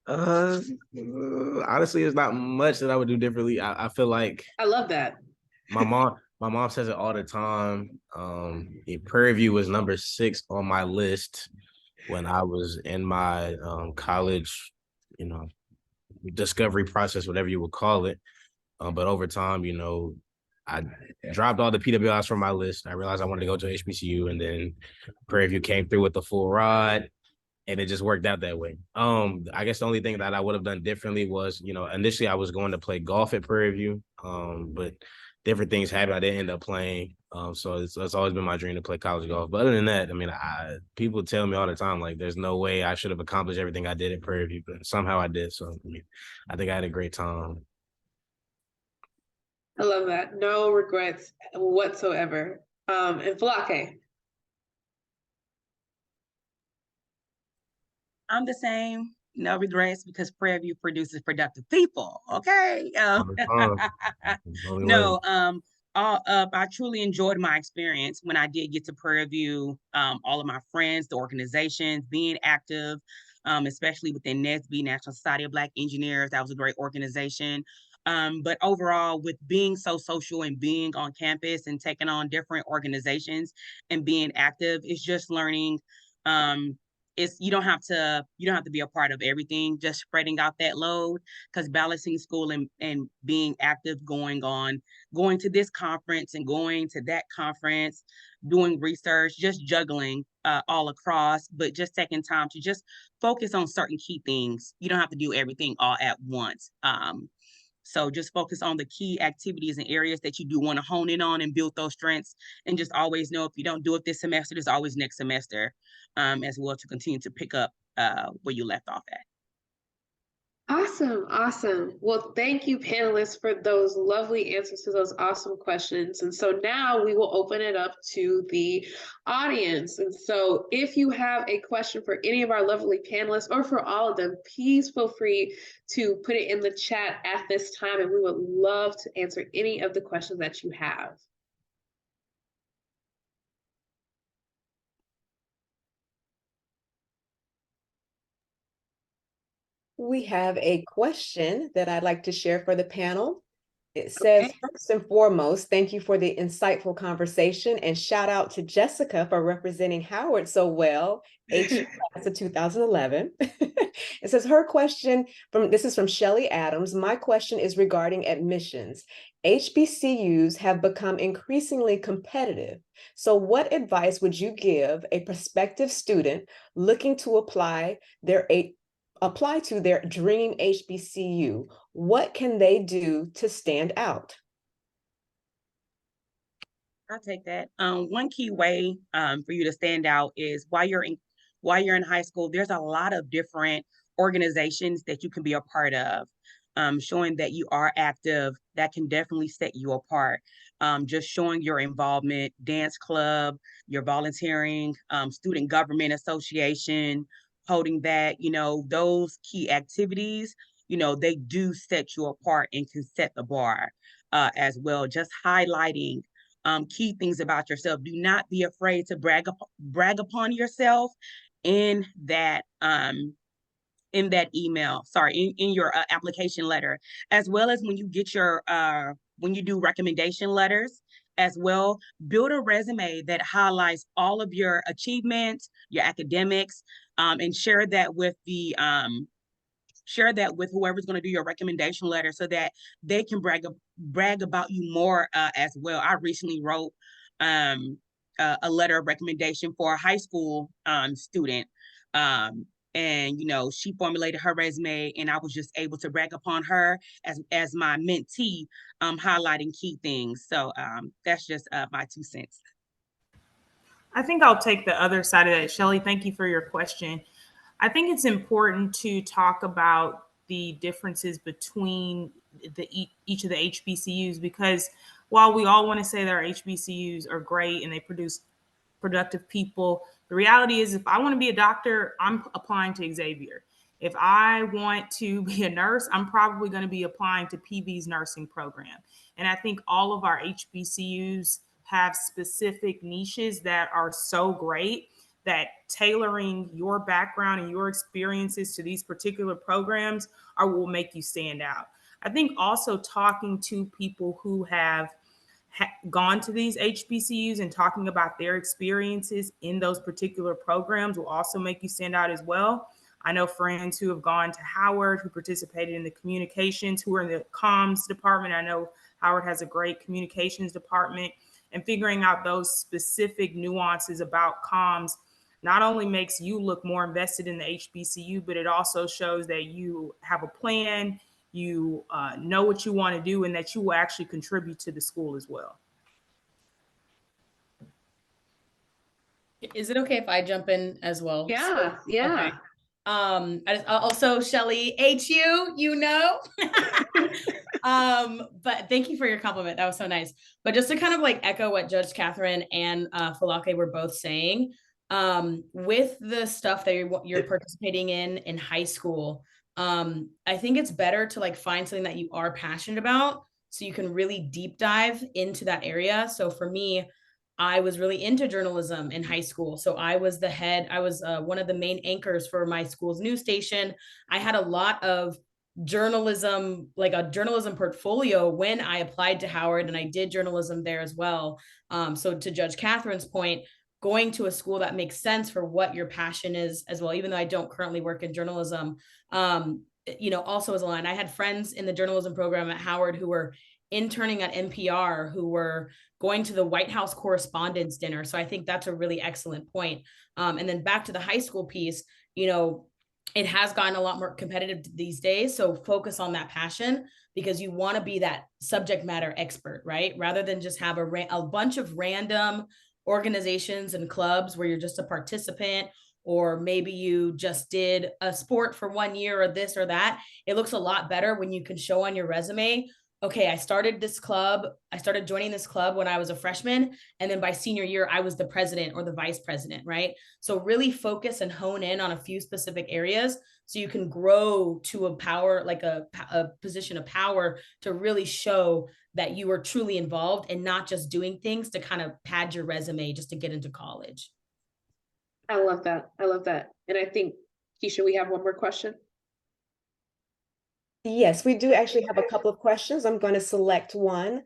Honestly, it's not much that I would do differently. I feel like I love that. my mom says it all the time. Prairie View was number 6 on my list when I was in my college, you know, discovery process, whatever you would call it. But over time, you know, I dropped all the PWIs from my list. I realized I wanted to go to HBCU, and then Prairie View came through with the full ride, and it just worked out that way. I guess the only thing that I would have done differently was, you know, initially I was going to play golf at Prairie View, but different things happened. I didn't end up playing. So it's always been my dream to play college golf. But other than that, I mean, people tell me all the time, like, there's no way I should have accomplished everything I did at Prairie View, but somehow I did. So, I mean, I think I had a great time. I love that. No regrets whatsoever. And Falake. I'm the same. No regrets, because Prairie View produces productive people. Okay. No. I truly enjoyed my experience when I did get to Prairie View. All of my friends, the organizations, being active, especially within NSBE, National Society of Black Engineers. That was a great organization. But overall, with being so social and being on campus and taking on different organizations and being active, it's just learning. You don't have to be a part of everything, just spreading out that load, because balancing school and being active, going to this conference and going to that conference, doing research, just juggling all across, but just taking time to just focus on certain key things. You don't have to do everything all at once. So just focus on the key activities and areas that you do want to hone in on and build those strengths. And just always know, if you don't do it this semester, there's always next semester as well, to continue to pick up where you left off at. Awesome, awesome. Well, thank you, panelists, for those lovely answers to those awesome questions. And so now we will open it up to the audience. And so if you have a question for any of our lovely panelists, or for all of them, please feel free to put it in the chat at this time, and we would love to answer any of the questions that you have. We have a question that I'd like to share for the panel. It says, first and foremost, thank you for the insightful conversation, and shout out to Jessica for representing Howard so well, H class of 2011. It says her question this is from Shelly Adams. My question is regarding admissions. HBCUs have become increasingly competitive. So what advice would you give a prospective student looking to apply to their dream HBCU? What can they do to stand out? I'll take that. One key way for you to stand out is while you're in high school, there's a lot of different organizations that you can be a part of. Showing that you are active, that can definitely set you apart. Just showing your involvement, dance club, your volunteering, student government association, holding that, those key activities, they do set you apart and can set the bar as well. Just highlighting key things about yourself. Do not be afraid to brag upon yourself in that email, sorry, in your application letter, as well as when you get your when you do recommendation letters as well. Build a resume that highlights all of your achievements, your academics, and share that with whoever's going to do your recommendation letter so that they can brag about you more as well. I recently wrote a letter of recommendation for a high school student. And she formulated her resume, and I was just able to brag upon her as my mentee, highlighting key things. So that's just my 2 cents. I think I'll take the other side of that. Shelly, thank you for your question. I think it's important to talk about the differences between each of the HBCUs, because while we all want to say that our HBCUs are great and they produce productive people, the reality is if I want to be a doctor, I'm applying to Xavier. If I want to be a nurse, I'm probably going to be applying to PB's nursing program. And I think all of our HBCUs have specific niches that are so great that tailoring your background and your experiences to these particular programs will make you stand out. I think also talking to people who have gone to these HBCUs and talking about their experiences in those particular programs will also make you stand out as well. I know friends who have gone to Howard, who participated in the communications, who are in the comms department. I know Howard has a great communications department, and figuring out those specific nuances about comms not only makes you look more invested in the HBCU, but it also shows that you have a plan, you know what you want to do, and that you will actually contribute to the school as well. Is it okay if I jump in as well? Yeah, yeah. Okay. Also, Shelly, HU, but thank you for your compliment. That was so nice. But just to kind of like echo what Judge Catherine and Falake were both saying, with the stuff that you're participating in high school, I think it's better to like find something that you are passionate about so you can really deep dive into that area. So for me, I was really into journalism in high school. So I was one of the main anchors for my school's news station. I had a lot of journalism, like a journalism portfolio when I applied to Howard, and I did journalism there as well. So to Judge Catherine's point, going to a school that makes sense for what your passion is as well, even though I don't currently work in journalism, also is aligned. I had friends in the journalism program at Howard who were interning at NPR, who were going to the White House Correspondents' Dinner. So I think that's a really excellent point. And then back to the high school piece, it has gotten a lot more competitive these days. So focus on that passion, because you want to be that subject matter expert, right? Rather than just have a bunch of random organizations and clubs where you're just a participant, or maybe you just did a sport for 1 year or this or that. It looks a lot better when you can show on your resume, okay, I started joining this club when I was a freshman, and then by senior year, I was the president or the vice president, right? So really focus and hone in on a few specific areas so you can grow to a power, like a position of power, to really show that you are truly involved and not just doing things to kind of pad your resume just to get into college. I love that. And I think, Keisha, we have one more question. Yes, we do actually have a couple of questions. I'm going to select one.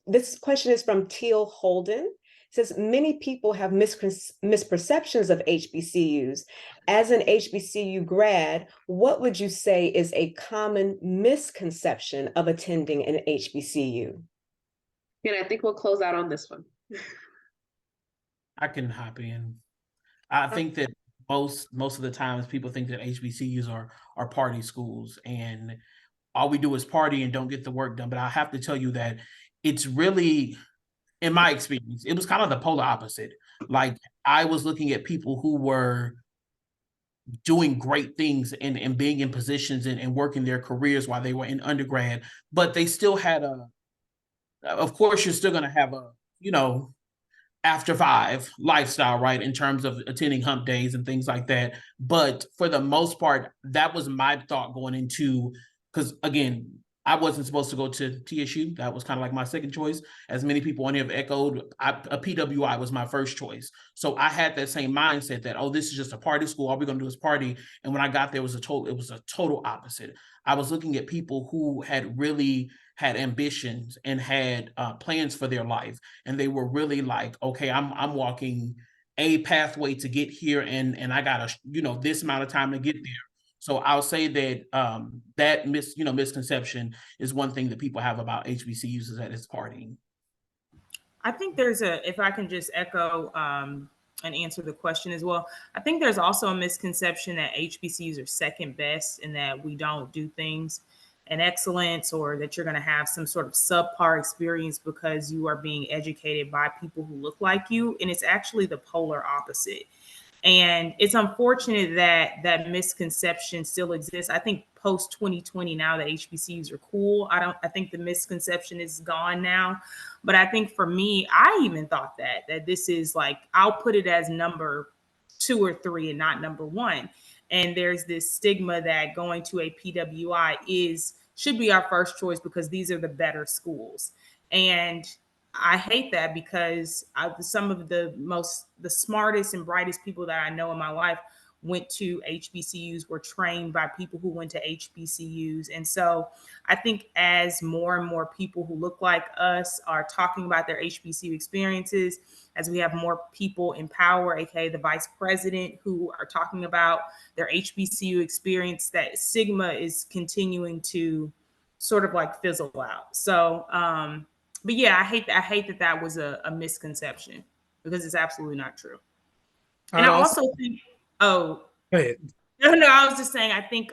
This question is from Teal Holden. It says, many people have misperceptions of HBCUs. As an HBCU grad, what would you say is a common misconception of attending an HBCU? And I think we'll close out on this one. I can hop in. I think that most of the times people think that HBCUs are party schools and all we do is party and don't get the work done. But I have to tell you that it's really in my experience, it was kind of the polar opposite. Like I was looking at people who were doing great things and being in positions and working their careers while they were in undergrad, but they still had of course, you're still going to have after five lifestyle, right? In terms of attending hump days and things like that. But for the most part, that was my thought going into, because again, I wasn't supposed to go to TSU. That was kind of like my second choice. As many people on here have echoed, a PWI was my first choice. So I had that same mindset that, oh, this is just a party school. All we're going to do is party. And when I got there, it was a total opposite. I was looking at people who had really had ambitions and had plans for their life. And they were really like, okay, I'm walking a pathway to get here and I got this amount of time to get there. So I'll say that that misconception is one thing that people have about HBCUs is that it's partying. I think if I can just echo and answer the question as well, I think there's also a misconception that HBCUs are second best and that we don't do things in excellence, or that you're going to have some sort of subpar experience because you are being educated by people who look like you. And it's actually the polar opposite. And it's unfortunate that that misconception still exists. I think post 2020 now that HBCUs are cool. I think the misconception is gone now. But I think for me, I even thought that this is like, I'll put it as number 2 or 3 and not number 1. And there's this stigma that going to a PWI should be our first choice because these are the better schools. And I hate that because some of the smartest and brightest people that I know in my life went to HBCUs, were trained by people who went to HBCUs. And so I think as more and more people who look like us are talking about their HBCU experiences, as we have more people in power, aka the vice president, who are talking about their HBCU experience, that stigma is continuing to sort of like fizzle out. So, but yeah, I hate that was a misconception because it's absolutely not true. And I also think, go ahead. No, I was just saying, I think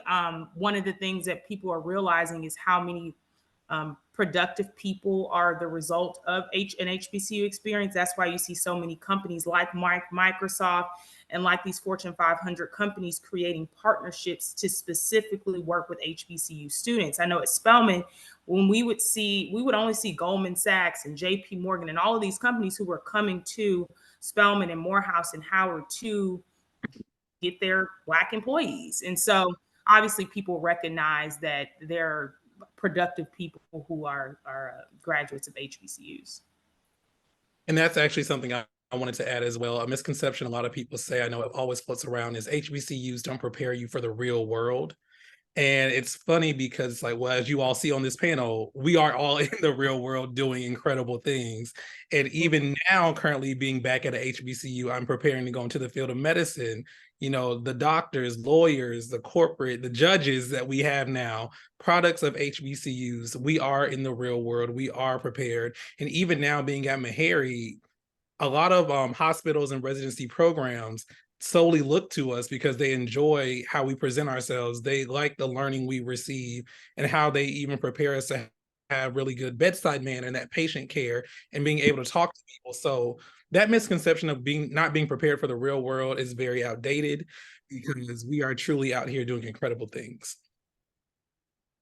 one of the things that people are realizing is how many productive people are the result of an HBCU experience. That's why you see so many companies like Microsoft and like these Fortune 500 companies creating partnerships to specifically work with HBCU students. I know at Spelman, when we would only see Goldman Sachs and JP Morgan and all of these companies who were coming to Spelman and Morehouse and Howard to get their Black employees. And so obviously people recognize that they're productive people who are graduates of HBCUs. And that's actually something I wanted to add as well. A misconception a lot of people say, I know it always floats around, is HBCUs don't prepare you for the real world. And it's funny because, like, well, as you all see on this panel, we are all in the real world doing incredible things. And even now, currently being back at a HBCU, I'm preparing to go into the field of medicine. You know, the doctors, lawyers, the corporate, the judges that we have now, products of HBCUs, we are in the real world. We are prepared. And even now being at Meharry, a lot of hospitals and residency programs solely look to us because they enjoy how we present ourselves. They like the learning we receive and how they even prepare us to have really good bedside manner and that patient care and being able to talk to people. So that misconception of not being prepared for the real world is very outdated because we are truly out here doing incredible things.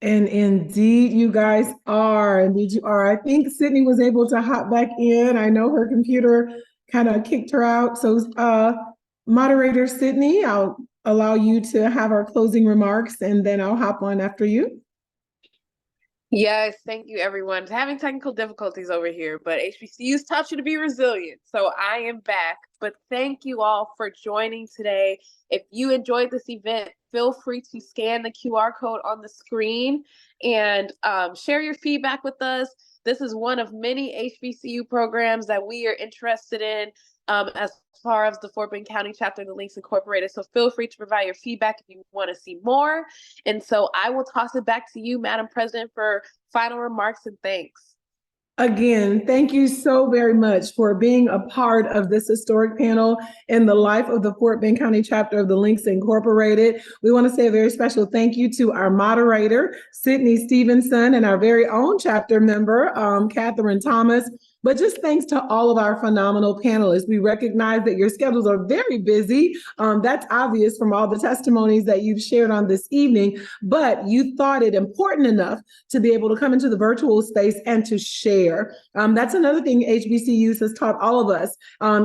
And indeed, you guys are. Indeed, you are. I think Sydney was able to hop back in. I know her computer kind of kicked her out. So, moderator Sydney, I'll allow you to have our closing remarks, and then I'll hop on after you. Yes, thank you, everyone. Having technical difficulties over here, but HBCUs taught you to be resilient. So I am back. But thank you all for joining today. If you enjoyed this event, feel free to scan the QR code on the screen and share your feedback with us. This is one of many HBCU programs that we are interested in as far as the Fort Bend County chapter of the Links Incorporated. So feel free to provide your feedback if you want to see more. And so I will toss it back to you, Madam President, for final remarks and thanks. Again, thank you so very much for being a part of this historic panel in the life of the Fort Bend County chapter of the Links Incorporated. We want to say a very special thank you to our moderator, Sydney Stevenson, and our very own chapter member, Catherine Thomas, but just thanks to all of our phenomenal panelists. We recognize that your schedules are very busy. That's obvious from all the testimonies that you've shared on this evening, but you thought it important enough to be able to come into the virtual space and to share. That's another thing HBCUs has taught all of us.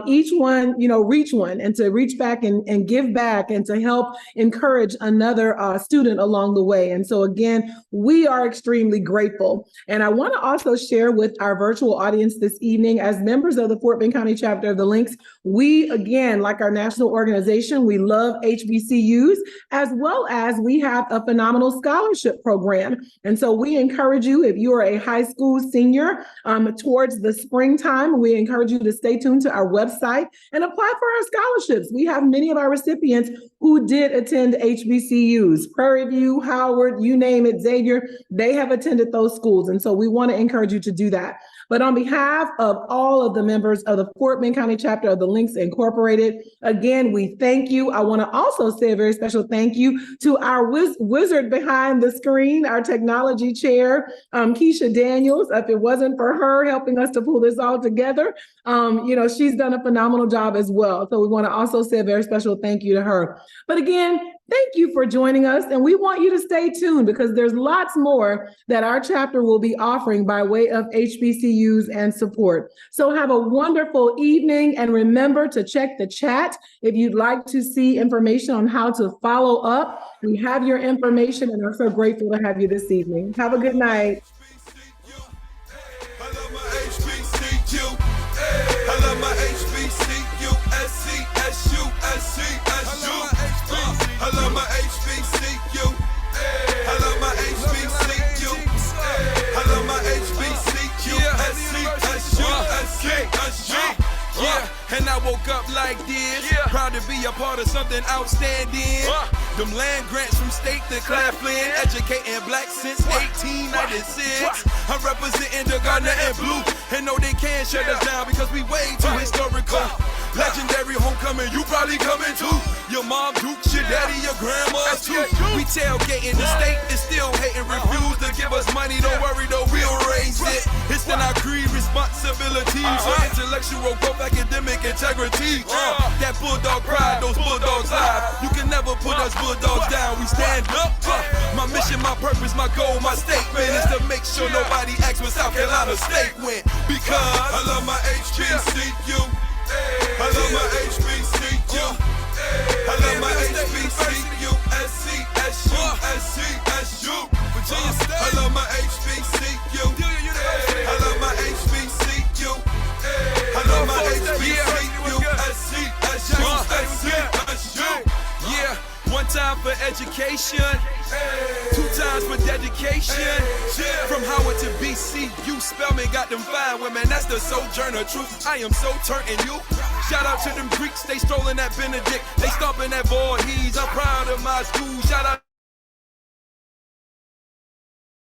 Each one, reach one, and to reach back and give back and to help encourage another student along the way. And so again, we are extremely grateful. And I want to also share with our virtual audience this evening, as members of the Fort Bend County chapter of the Links, we, again, like our national organization, we love HBCUs, as well as we have a phenomenal scholarship program. And so we encourage you, if you are a high school senior, towards the springtime, we encourage you to stay tuned to our website and apply for our scholarships. We have many of our recipients who did attend HBCUs, Prairie View, Howard, you name it, Xavier, they have attended those schools. And so we want to encourage you to do that. But on behalf of all of the members of the Fort Bend County chapter of the Links Incorporated, again, we thank you. I want to also say a very special thank you to our wizard behind the screen, our technology chair, Keisha Daniels. If it wasn't for her helping us to pull this all together, she's done a phenomenal job as well. So we want to also say a very special thank you to her. But again, thank you for joining us, and we want you to stay tuned because there's lots more that our chapter will be offering by way of HBCUs and support. So have a wonderful evening, and remember to check the chat if you'd like to see information on how to follow up. We have your information, and we're so grateful to have you this evening. Have a good night. I love my HBCU. I love my HBCU. I love my HBCU. I love my HBCU. I love my HBCU. Yeah, and I woke up like this. Proud to be a part of something outstanding. Them land grants from state to Claflin, educating black since 1896. I'm representing the Gardner and Blue, and no, they can't shut us down because we way too historical. Legendary homecoming, you probably coming too. Your mom dukes, your daddy, your grandma too. We tailgating, the state is still hating, refuse to give us money. Don't worry though, we'll raise it. It's in our creed, responsibility for intellectual growth, academic integrity. That bulldog pride, those bulldogs live. You can never put us bulldogs down. We stand up. My mission, my purpose, my goal, my statement is to make sure nobody asks where South Carolina State went. Because I love my HBCU. I love my HBCU. I love my HBCU. SCSU. I love my HBCU. I love my HBCU. I love my HBCU. SCSU. Yeah. One time for education, 2 times for dedication. From Howard to BCU, Spelman got them fine women, that's the sojourner truth. I am so turning you. Shout out to them Greeks, they strolling at Benedict, they stomping at Voorhees. I'm proud of my school. Shout out